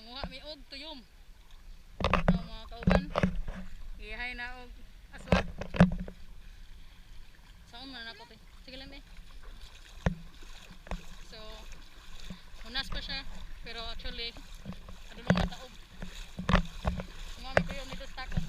manguha mi og tuyom. Ang mga kauban. Ihay na og aswat. Saan man ako te? Sige lang eh. So, hunas pa siya. Pero actually, adulong mataog. Manguha mi tuyom nito sa takot.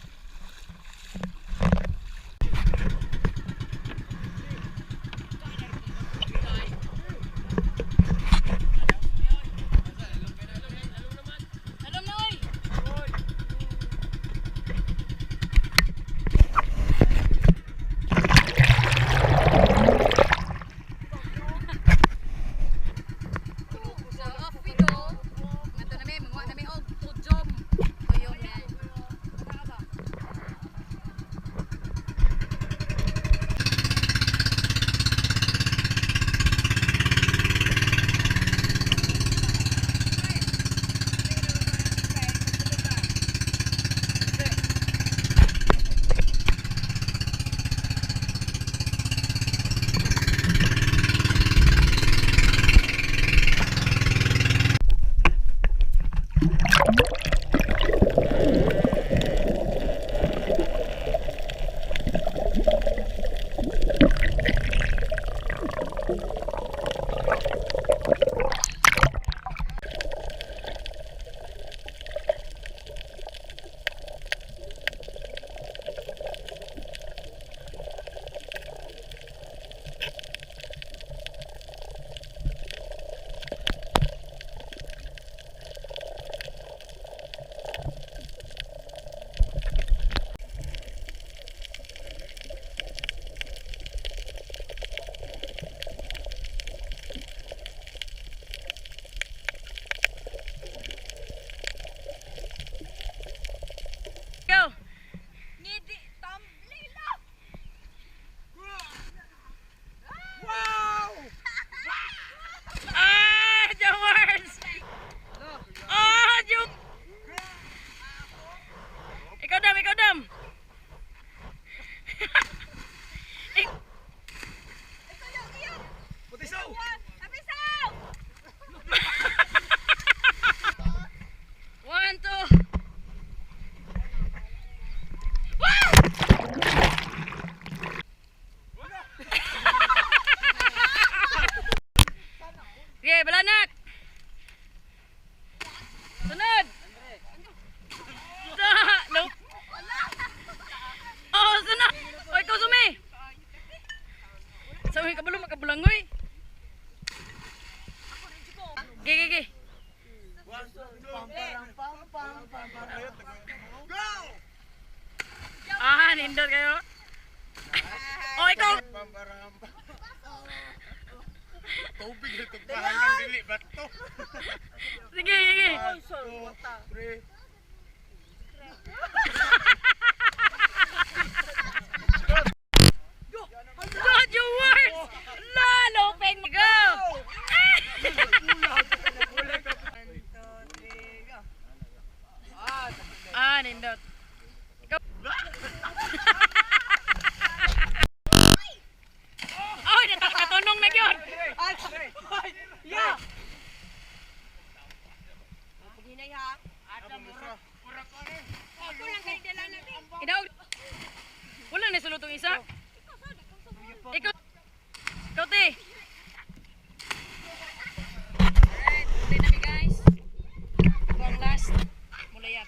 Okay, balanak. Sunod. No. Oh, sunod. Oy, ikaw sumi. Sumi ka belum makabulangoy. Ge. Ah, nindot kayo. Oh, ikaw. Tubig ito kahalang dili bato. Sige. God, you worse! Lalo, open go! Nindot. Oh, katunong na yun! Yeah! Wala na sulot ang isa. Ikaw te. Alright, tuloy na guys. Ito ang last. Mulayat.